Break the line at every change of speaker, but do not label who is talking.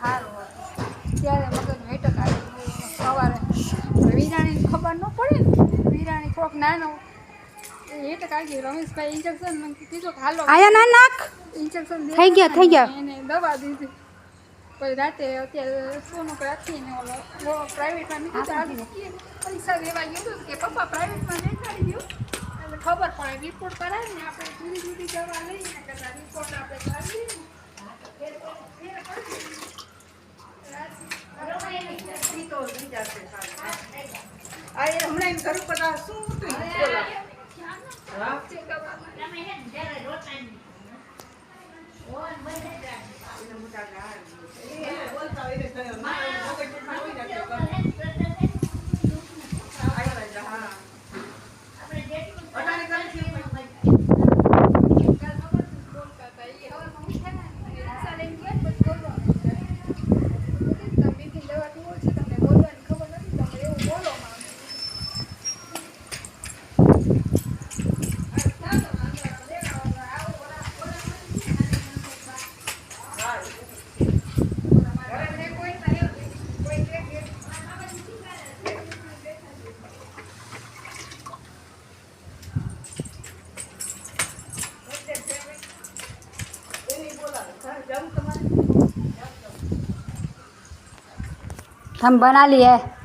સારું હતું ત્યારે મગજ વેટક આવી સવારે વીરાણીને ખબર ન પડે ને વીરાણી કોક નાનો વેટક આવી રમેશભાઈ ઇન્જેક્શન મને કીધું હાલો
આયા ના નાખ
ઇન્જેક્શન
થઈ ગયા
એને દવા દીધી પછી રાતે અત્યારે સોનું રાખીને ઓલો પ્રાઇવેટમાં નીકળી પૈસા દેવા ગયું કે પપ્પા પ્રાઇવેટમાં દેખાડી દઉં એટલે ખબર પડે રિપોર્ટ કરાવીને આપણે જુદી જુદી દવા લઈને કરતા રિપોર્ટ આપણે કરાવીએ હમણાં ઘર બધા શું
हम बना लिए